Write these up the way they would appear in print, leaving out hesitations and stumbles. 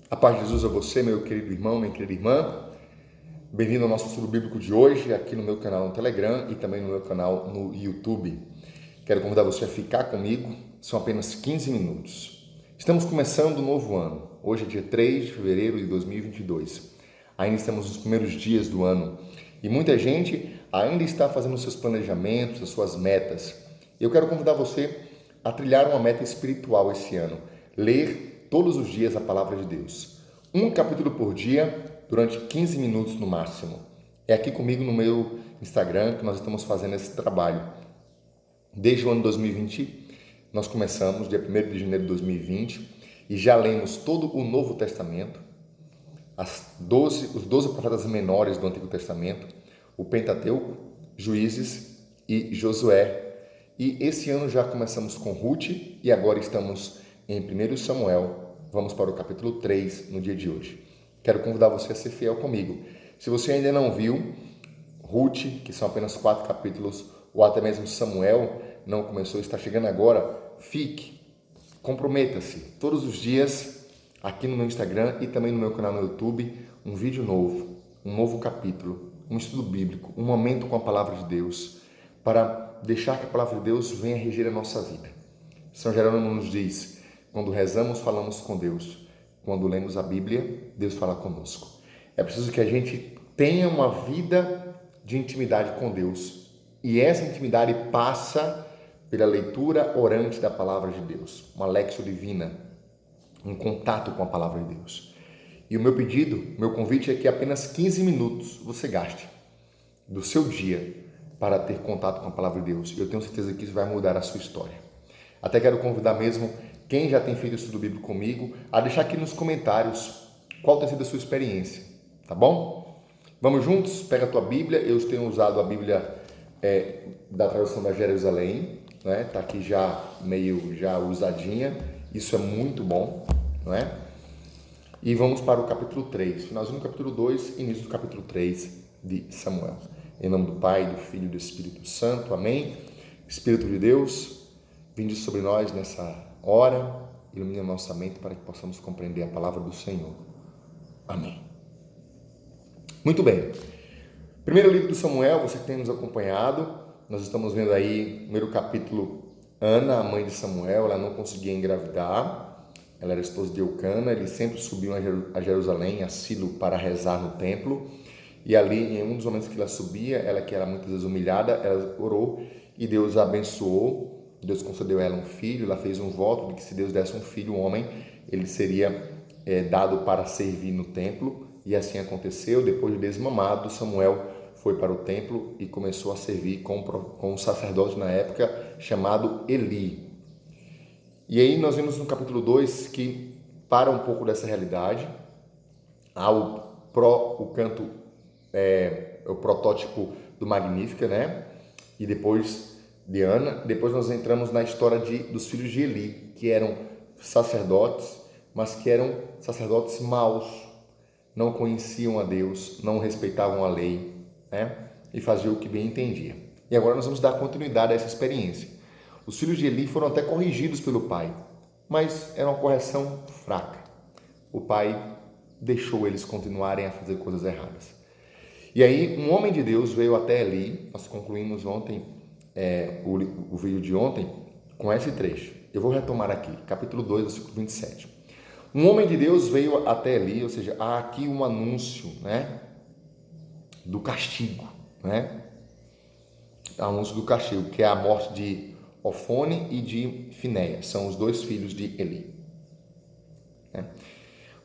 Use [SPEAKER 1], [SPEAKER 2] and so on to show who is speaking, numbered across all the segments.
[SPEAKER 1] A paz de Jesus a você, meu querido irmão, minha querida irmã. Bem-vindo ao nosso estudo bíblico de hoje, aqui no meu canal no Telegram e também no meu canal no YouTube. Quero convidar você a ficar comigo, são apenas 15 minutos. Estamos começando um novo ano, hoje é dia 3 de fevereiro de 2022. Ainda estamos nos primeiros dias do ano e muita gente ainda está fazendo os seus planejamentos, as suas metas. Eu quero convidar você a trilhar uma meta espiritual esse ano, ler todos os dias a palavra de Deus. Um capítulo por dia, durante 15 minutos no máximo. É aqui comigo no meu Instagram que nós estamos fazendo esse trabalho. Desde o ano 2020, nós começamos, dia 1º de janeiro de 2020, e já lemos todo o Novo Testamento, os 12 profetas menores do Antigo Testamento, o Pentateuco, Juízes e Josué. E esse ano já começamos com Ruth e agora estamos em 1 Samuel. Vamos para o capítulo 3 no dia de hoje. Quero convidar você a ser fiel comigo. Se você ainda não viu Ruth, que são apenas 4 capítulos, ou até mesmo Samuel, não começou, está chegando agora, fique, comprometa-se. Todos os dias, aqui no meu Instagram e também no meu canal no YouTube, um vídeo novo, um novo capítulo, um estudo bíblico, um momento com a palavra de Deus, para deixar que a palavra de Deus venha reger a nossa vida. São Jerônimo nos diz, quando rezamos, falamos com Deus. Quando lemos a Bíblia, Deus fala conosco. É preciso que a gente tenha uma vida de intimidade com Deus. E essa intimidade passa pela leitura orante da palavra de Deus, uma lexio divina, um contato com a palavra de Deus. E o meu pedido, meu convite é que apenas 15 minutos você gaste do seu dia para ter contato com a palavra de Deus. E eu tenho certeza que isso vai mudar a sua história. Até quero convidar mesmo quem já tem feito estudo bíblico comigo a deixar aqui nos comentários qual tem sido a sua experiência, tá bom? Vamos juntos? Pega a tua Bíblia. Eu tenho usado a Bíblia da tradução da Jerusalém, né? Tá aqui já meio já usadinha. Isso é muito bom, não é? E vamos para o capítulo 3, finalzinho do capítulo 2, início do capítulo 3 de Samuel. Em nome do Pai, do Filho e do Espírito Santo. Amém. Espírito de Deus, vinde sobre nós nessa hora, ilumine a nossa mente para que possamos compreender a palavra do Senhor. Amém. Muito bem. Primeiro livro de Samuel, você que tem nos acompanhado, nós estamos vendo aí, primeiro capítulo, Ana, a mãe de Samuel, ela não conseguia engravidar, ela era esposa de Eucana, eles sempre subiam a Jerusalém, a Silo, para rezar no templo, e ali, em um dos momentos que ela subia, ela que era muitas vezes humilhada, ela orou e Deus a abençoou. Deus concedeu a ela um filho, ela fez um voto de que se Deus desse um filho, um homem, ele seria dado para servir no templo, e assim aconteceu. Depois de desmamado, Samuel foi para o templo e começou a servir com um sacerdote na época chamado Eli. E aí nós vimos no capítulo 2 que para um pouco dessa realidade, há o canto, o protótipo do Magnífica, né? E depois de Ana, depois nós entramos na história dos filhos de Eli, que eram sacerdotes, mas que eram sacerdotes maus, não conheciam a Deus, não respeitavam a lei, né? E faziam o que bem entendia. E agora nós vamos dar continuidade a essa experiência. Os filhos de Eli foram até corrigidos pelo pai, mas era uma correção fraca. O pai deixou eles continuarem a fazer coisas erradas. E aí um homem de Deus veio até Eli, nós concluímos ontem o vídeo de ontem com esse trecho. Eu vou retomar aqui, capítulo 2, versículo 27. Um homem de Deus veio até Eli, ou seja, há aqui um anúncio, né, do castigo, né? Anúncio do castigo, que é a morte de Ofone e de Finéias, são os dois filhos de Eli.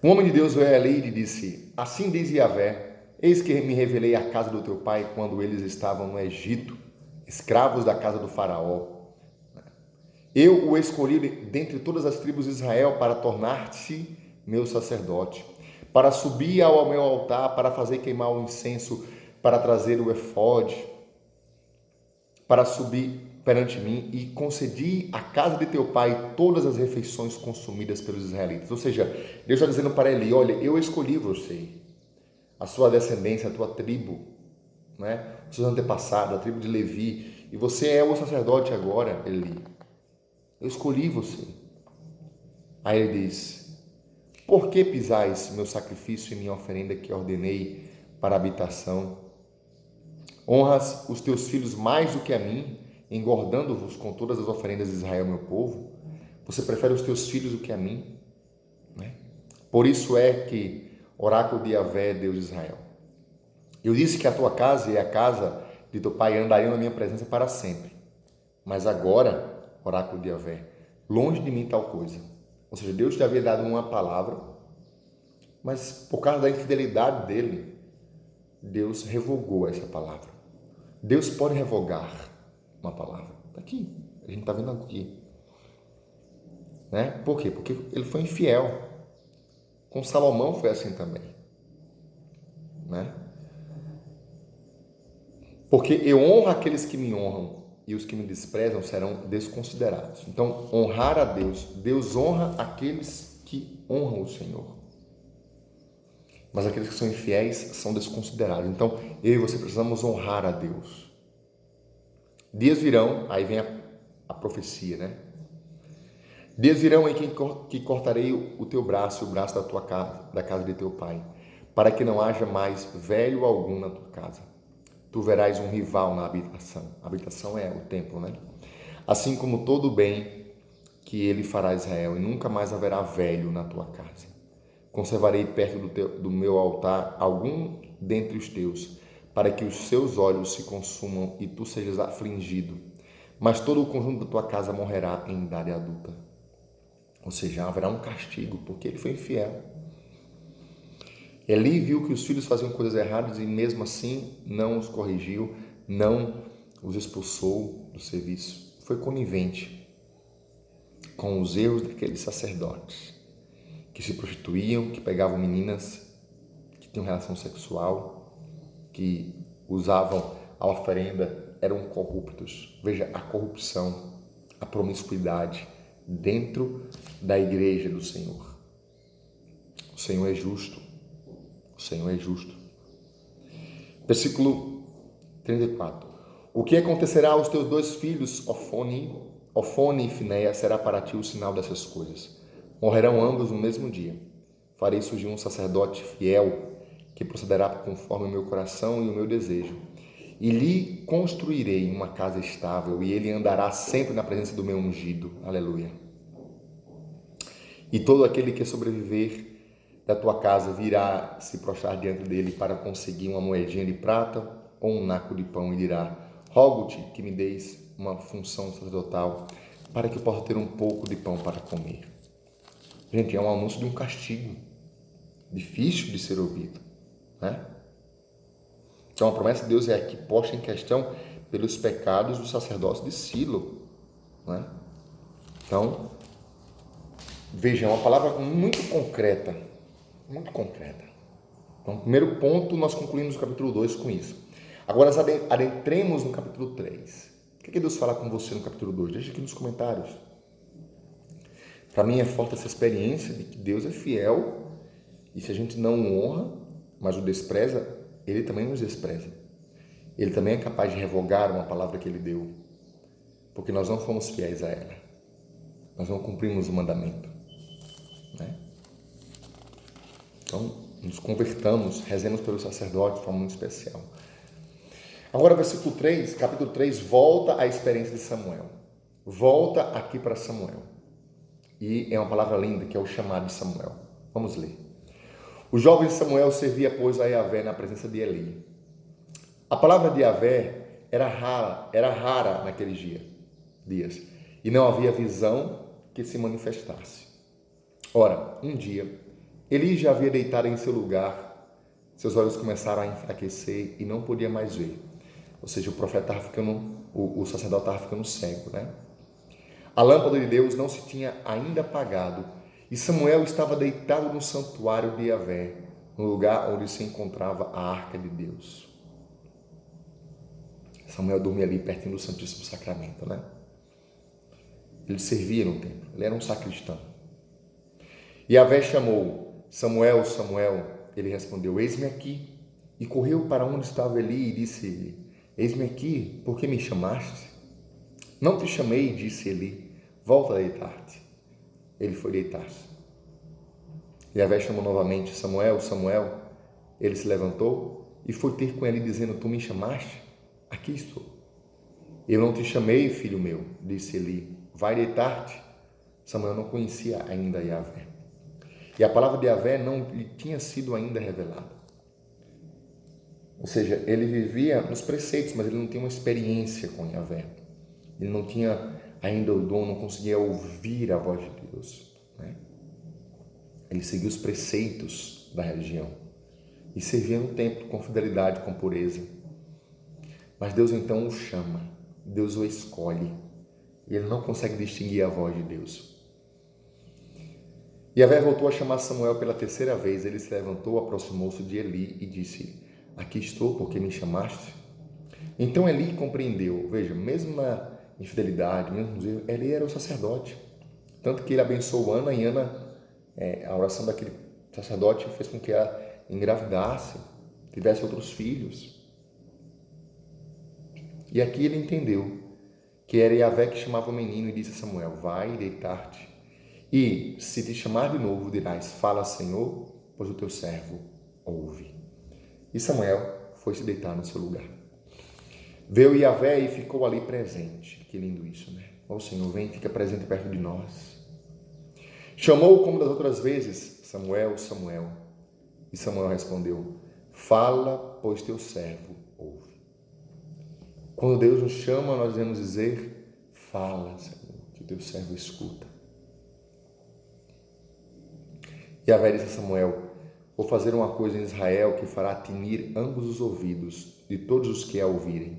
[SPEAKER 1] Um homem de Deus veio a Eli e lhe disse: Assim diz Yahvé, eis que me revelei à casa do teu pai quando eles estavam no Egito, escravos da casa do faraó. Eu o escolhi dentre todas as tribos de Israel para tornar-se meu sacerdote, para subir ao meu altar, para fazer queimar o incenso, para trazer o efode, para subir perante mim, e concedi à casa de teu pai todas as refeições consumidas pelos israelitas. Ou seja, Deus está dizendo para ele: olha, eu escolhi você, a sua descendência, a tua tribo, né? Os seus antepassados, a tribo de Levi, e você é o sacerdote agora, Eli. Eu escolhi você. Aí ele diz: Por que pisais meu sacrifício e minha oferenda que ordenei para a habitação? Honras os teus filhos mais do que a mim, engordando-vos com todas as oferendas de Israel, meu povo? Você prefere os teus filhos do que a mim? Né? Por isso é que, oráculo de Yahvé, Deus de Israel, eu disse que a tua casa e a casa de teu pai andariam na minha presença para sempre. Mas agora, oráculo de Yahvé, longe de mim tal coisa. Ou seja, Deus te havia dado uma palavra, mas por causa da infidelidade dele, Deus revogou essa palavra. Deus pode revogar uma palavra. Está aqui, a gente está vendo aqui. Né? Por quê? Porque ele foi infiel. Com Salomão foi assim também. Né? Porque eu honro aqueles que me honram e os que me desprezam serão desconsiderados. Então, honrar a Deus. Deus honra aqueles que honram o Senhor. Mas aqueles que são infiéis são desconsiderados. Então, eu e você precisamos honrar a Deus. Dias virão, aí vem a profecia, né? Dias virão em que cortarei o teu braço e o braço da tua casa, da casa de teu pai, para que não haja mais velho algum na tua casa. Tu verás um rival na habitação. A habitação é o templo, né? Assim como todo o bem que ele fará a Israel, e nunca mais haverá velho na tua casa. Conservarei perto do meu altar algum dentre os teus, para que os seus olhos se consumam e tu sejas afligido. Mas todo o conjunto da tua casa morrerá em idade adulta. Ou seja, haverá um castigo, porque ele foi infiel. Eli viu que os filhos faziam coisas erradas e mesmo assim não os corrigiu, não os expulsou do serviço. Foi conivente com os erros daqueles sacerdotes que se prostituíam, que pegavam meninas que tinham relação sexual, que usavam a oferenda, eram corruptos. Veja a corrupção, a promiscuidade dentro da igreja do Senhor. O Senhor é justo. O Senhor é justo. Versículo 34. O que acontecerá aos teus dois filhos, Ofone e Finéia, será para ti o sinal dessas coisas. Morrerão ambos no mesmo dia. Farei surgir um sacerdote fiel que procederá conforme o meu coração e o meu desejo. E lhe construirei uma casa estável e ele andará sempre na presença do meu ungido. Aleluia. E todo aquele que sobreviver da tua casa virá se prostrar diante dele para conseguir uma moedinha de prata ou um naco de pão e dirá: rogo-te que me deis uma função sacerdotal para que eu possa ter um pouco de pão para comer. Gente, é um anúncio de um castigo difícil de ser ouvido, né? Então a promessa de Deus é aqui posta em questão pelos pecados do sacerdócio de Silo, né? Então, veja, é uma palavra muito concreta, muito concreta. Então, primeiro ponto, nós concluímos o capítulo 2 com isso. Agora, adentremos no capítulo 3. O que Deus fala com você no capítulo 2? Deixa aqui nos comentários. Para mim é forte essa experiência de que Deus é fiel e se a gente não o honra, mas o despreza, Ele também nos despreza. Ele também é capaz de revogar uma palavra que Ele deu, porque nós não fomos fiéis a ela. Nós não cumprimos o mandamento, né? Então, nos convertamos, rezemos pelo sacerdote de forma muito especial. Agora, versículo 3, capítulo 3, volta à experiência de Samuel. Volta aqui para Samuel. E é uma palavra linda, que é o chamado de Samuel. Vamos ler. O jovem Samuel servia, pois, a Yahvé na presença de Eli. A palavra de Yahvé era rara naqueles dias, e não havia visão que se manifestasse. Ora, um dia, Eli já havia deitado em seu lugar, seus olhos começaram a enfraquecer e não podia mais ver. Ou seja, o profeta estava ficando, o sacerdote estava ficando cego, né? A lâmpada de Deus não se tinha ainda apagado e Samuel estava deitado no santuário de Yahvé, no lugar onde se encontrava a arca de Deus. Samuel dormia ali pertinho do Santíssimo Sacramento, né? Ele servia no templo, ele era um sacristão. Yahvé chamou: Samuel, Samuel. Ele respondeu: eis-me aqui. E correu para onde estava Eli e disse-lhe: eis-me aqui, por que me chamaste? Não te chamei, disse Eli, volta a deitar-te. Ele foi deitar-se. Yahvé chamou novamente: Samuel, Samuel. Ele se levantou e foi ter com ele, dizendo: Tu me chamaste? Aqui estou. Eu não te chamei, filho meu, disse Eli. Vai deitar-te. Samuel não conhecia ainda Yahvé. E a palavra de Yahvé não lhe tinha sido ainda revelada. Ou seja, ele vivia nos preceitos, mas ele não tinha uma experiência com Yahvé. Ele não tinha ainda o dom, não conseguia ouvir a voz de Deus, né? Ele seguia os preceitos da religião e servia no templo com fidelidade, com pureza. Mas Deus então o chama, Deus o escolhe, e ele não consegue distinguir a voz de Deus. Yahvé voltou a chamar Samuel pela terceira vez. Ele se levantou, aproximou-se de Eli e disse: Aqui estou, porque me chamaste? Então Eli compreendeu. Veja, mesmo na infidelidade, mesmo nos erros, Eli era o sacerdote. Tanto que ele abençoou Ana, e Ana, a oração daquele sacerdote fez com que ela engravidasse, tivesse outros filhos. E aqui ele entendeu que era Yahvé que chamava o menino e disse a Samuel: Vai deitar-te. E se te chamar de novo, dirás: Fala, Senhor, pois o teu servo ouve. E Samuel foi se deitar no seu lugar. Veio Yahvé e ficou ali presente. Que lindo isso, né? Ó Senhor, vem, fica presente perto de nós. Chamou como das outras vezes: Samuel, Samuel. E Samuel respondeu: Fala, pois teu servo ouve. Quando Deus nos chama, nós devemos dizer: Fala, Senhor, que o teu servo escuta. Yahvé disse a Samuel: Vou fazer uma coisa em Israel que fará tinir ambos os ouvidos de todos os que a ouvirem.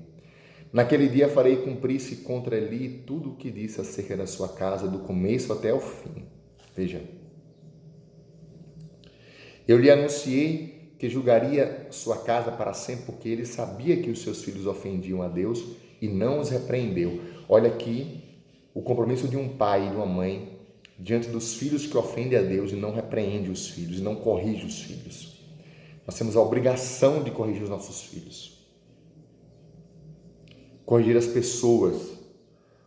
[SPEAKER 1] Naquele dia farei cumprir-se contra Eli tudo o que disse acerca da sua casa, do começo até o fim. Veja. Eu lhe anunciei que julgaria sua casa para sempre, porque ele sabia que os seus filhos ofendiam a Deus e não os repreendeu. Olha aqui o compromisso de um pai e de uma mãe diante dos filhos que ofendem a Deus e não repreende os filhos, e não corrige os filhos. Nós temos a obrigação de corrigir os nossos filhos. Corrigir as pessoas.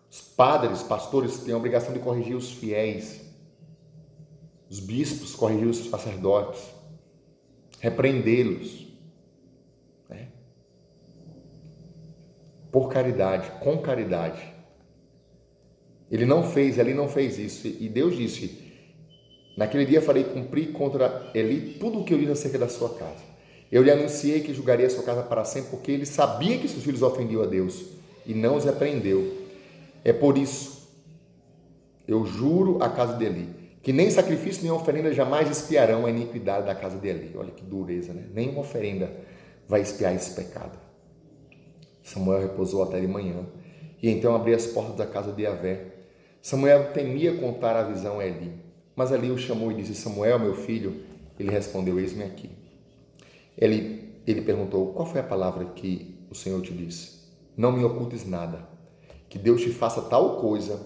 [SPEAKER 1] Os padres, pastores têm a obrigação de corrigir os fiéis. Os bispos corrigir os sacerdotes. Repreendê-los. Né? Por caridade, com caridade. Ele não fez isso. E Deus disse: Naquele dia farei cumprir contra Eli tudo o que eu disse acerca da sua casa. Eu lhe anunciei que julgaria a sua casa para sempre, porque ele sabia que seus filhos ofendiam a Deus e não os repreendeu. É por isso, eu juro à casa de Eli, que nem sacrifício nem oferenda jamais espiarão a iniquidade da casa de Eli. Olha que dureza, né? Nenhuma oferenda vai espiar esse pecado. Samuel repousou até de manhã, e então abriu as portas da casa de Yahvé. Samuel temia contar a visão a Eli, mas Eli o chamou e disse: Samuel, meu filho. Ele respondeu: Eis-me aqui. Ele perguntou: Qual foi a palavra que o Senhor te disse? Não me ocultes nada, que Deus te faça tal coisa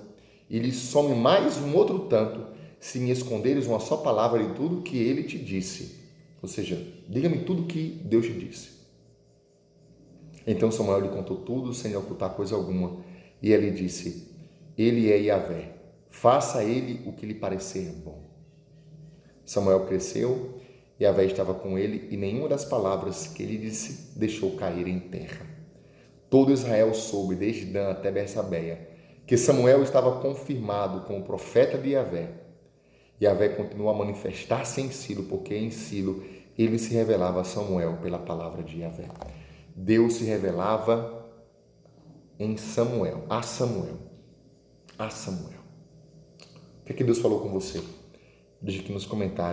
[SPEAKER 1] e lhe some mais um outro tanto, se me esconderes uma só palavra de tudo que ele te disse. Ou seja, diga-me tudo que Deus te disse. Então Samuel lhe contou tudo, sem lhe ocultar coisa alguma. E ele disse: Ele é Yahvé, faça a ele o que lhe parecer bom. Samuel cresceu, Yahvé estava com ele, e nenhuma das palavras que ele disse deixou cair em terra. Todo Israel soube, desde Dan até Bersabeia, que Samuel estava confirmado como profeta de Yahvé. Yahvé continuou a manifestar-se em Silo, porque em Silo ele se revelava a Samuel pela palavra de Yahvé. Deus se revelava em Samuel, a Samuel. A Samuel. O que é que Deus falou com você? Deixe aqui nos comentários.